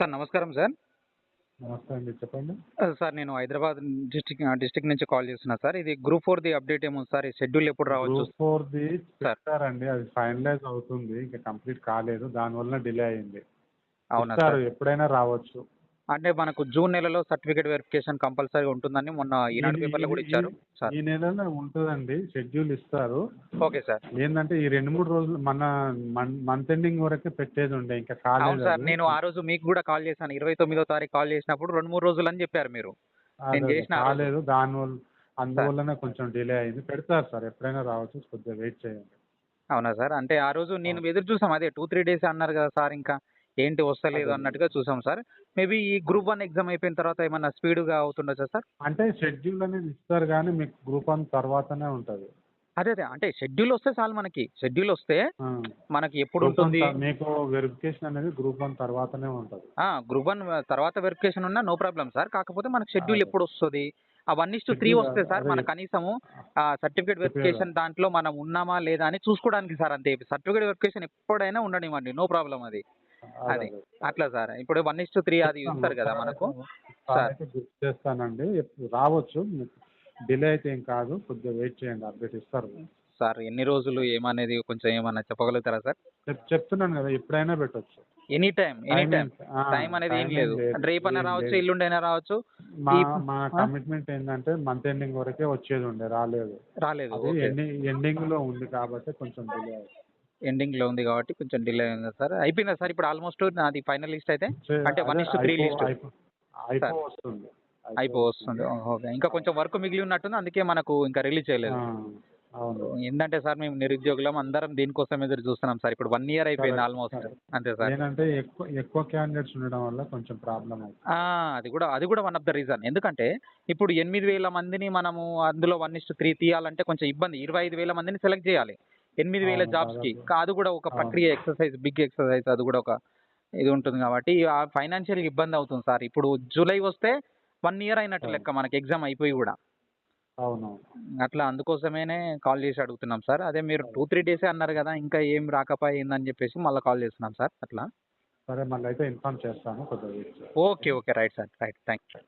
Sir నమస్కారం sir. నమస్తే అండి. చెప్పండి. సార్ నేను హైదరాబాద్ డిస్ట్రిక్ట్ నుంచి కాల్ చేస్తున్నా సార్. ఇది గ్రూప్ 4ది అప్డేట్ ఏముంది సార్? ఈ షెడ్యూల్ ఎప్పుడు రావచ్చు గ్రూప్ 4ది సార్? పెట్టారండి. అది ఫైనలైజ్ అవుతుంది. ఇంకా కంప్లీట్ కాలేదు. దానివల్ల డిలే అయింది. అవునా ఇస్తారు, సార్? ఎప్పుడైనా రావచ్చు. అంటే మనకు జూన్ నెలలో సర్టిఫికేట్ వెరిఫికేషన్ కంపల్సరీగా ఉంటుందని మొన్న ఈ ఈనాడు ఈ పేపర్‌లో కూడా ఈ ఇచ్చారు సార్. ఈ నెలలో ఉంటదండి. షెడ్యూల్ ఇస్తారు. Okay sir. ఏందంటే ఈ 2, 3 రోజులు మన మంత్ ఎండింగ్ వరకే పెట్టేది ఉండే. ఇంకా అవును కాలేదు సార్. అది. నేను ఆ రోజు మీకు కూడా కాల్ చేశాను. 29వ తారీఖు కాల్ చేసినప్పుడు 2, 3 రోజులని చెప్పారు మీరు. అదే నేను అదే చేసిన ఆ రోజు. కాలేదు. సార్. అందువల్లనే కొంచెం డిలే అయింది. పెడతారు సార్. ఎప్పుడైనా రావచ్చు. కొద్దిగా వెయిట్ చేయండి. అవునా సార్? అంటే ఆ రోజు నేను అవును. ఎదురు చూసాం. అదే 2, 3 డేసే అన్నారు కదా సార్ ఇంకా. ఏంటి వస్తలేదు అదే అదే. అన్నట్టుగా చూసాం సార్. మేబీ ఈ గ్రూప్ 1 ఎగ్జామ్ అయిపోయిన తర్వాత ఏమన్నా స్పీడ్‌గా అవుతుండొచ్చా సార్? అంటే షెడ్యూల్ అనేది ఇస్తారు గానీ మీకు గ్రూప్ 1 తర్వాతనే ఉంటది. అదే. అంటే షెడ్యూలొస్తే చాలు మనకి. షెడ్యూలొస్తే ఆ! మనకి గ్రూప్ 1 ఎప్పుడుంటుంది. మీకు వెరిఫికేషన్ అనేది గ్రూప్ 1 తర్వాతనే ఉంటది. గ్రూప్ 1 తర్వాత వెరిఫికేషన్ ఉన్నా నో ప్రాబ్లమ్ సార్. కాకపోతే మనకు షెడ్యూల్ అదే. ఎప్పుడొస్తది? ఆ 1:3 షెడ్యూల్ వస్తే సార్ అదే మన కనీసము సర్టిఫికేట్ ప్రిపేర్ వెరిఫికేషన్ దాంట్లో మనం ఉన్నామా లేదా అని చూసుకోవడానికి సార్ అంతే. సర్టిఫికేట్ వెరిఫికేషన్ ఎప్పుడైనా ఉండనివ్వండి. నో ప్రాబ్లమ్ అది. అదే అది. అదే. అట్లా సార్. ఇప్పుడు 1:3 అది చెప్తాను. ఇస్తారు కదా మనకు. సార్. ఒకసారైతే గుర్తు చేస్తానండి. రావచ్చు. మీకు డిలే అయితే ఏం కాదు. కొద్దిగా వెయిట్ చేయండి. అప్డేట్ ఇస్తారు. సార్ ఎన్ని రోజులు ఏమనేది కొంచెం ఏమన్నా చెప్పగలుగుతారా సార్? చెప్తున్నాను గదా! ఎప్పుడైనా పెట్టొచ్చు. Any time. ఎనీ టైమ్ ఏం టైమ్. ఆ! టైమ్ అనేది ఏం టైమ్ ఏం లేదు. లేదు. రేపైనా ఏం రావచ్చు, లేదు. ఎల్లుండైనా రావచ్చు. మా ఈ మా ఆ! కమిట్మెంట్ ఏందంటే మంత్ ఎండింగ్ వరకే వచ్చేదుండే రాలేదు. రాలేదు. అది ఓకే. ఎండింగ్‌లో ఉంది కాబట్టి కొంచెం డిలే అయింది. ఎండింగ్‌లో ఉంది కాబట్టి కొంచెం డిలే అయిందా సార్? అయిపోయిందా సార్ ఇప్పుడు ఆల్‌మోస్ట్ నాది ఫైనల్ లిస్ట్ అయితే? అంటే అదే 1:3 లిస్ట్ సార్. అయిపోవస్తుంది. అయిపోవస్తుంది. ఓకే. ఇంకా కొంచెం వర్క్ మిగిలి ఉన్నట్టుంది. అందుకే మనకు ఇంకా రిలీజ్ ఆ! చేయలేదు. అవును. ఏందంటే సార్ మేము నిరుద్యోగులం అందరం దీనికోసం ఎదురు చూస్తున్నాం సార్. ఇప్పుడు 1 ఇయర్ అయిపోయింది కరెక్ట్. ఆల్‌మోస్ట్. కరెక్ట్. అంతే సార్. ఏంటంటే ఎక్కువ ఎక్కువ క్యాండిడేట్స్ ఉండడం వల్ల కొంచెం ప్రాబ్లమ్ ఆ! అవుతుంది. అది కూడా వన్ ఆఫ్ ద రీజన్. ఎందుకంటే ఇప్పుడు 8,000 మందిని మనము అందులో 1:3 తీయాలంటే కొంచెం ఇబ్బంది. 25,000 మందిని సెలెక్ట్ చేయాలి. 8,000 అవును. జాబ్స్‌కి. దాదాపు అది కూడా ఒక అవును. ప్రక్రియ ఎక్సర్‌సైజ్, బిగ్ ఎక్సర్‌సైజ్ అది కూడా ఒక ఇది ఉంటుంది కాబట్టి ఫైనాన్షియల్‌గా ఇబ్బంది అవుతుంది సార్. ఇప్పుడు జూలై వస్తే 1 ఇయర్ అయినట్టు అవును. లెక్క మనకి ఎగ్జామ్ అయిపోయి కూడా. అవునవును. అట్లా అందుకోసమేనే కాల్ చేసి అడుగుతున్నాం సార్. అదే మీరు సరే. 2, 3 డేసే అన్నారు కదా! ఇంకా ఏం రాకపోయిందని ఏందని చెప్పేసి మళ్ళా కాల్ చేస్తున్నాం సార్ అట్లా. సరే మళ్ళైతే ఇన్ఫార్మ్ చేస్తాను. కొద్దిగా వెయిట్ చేయండి. ఓకే. ఓకేనా? Okay. Right sir. Right. Thanks sir.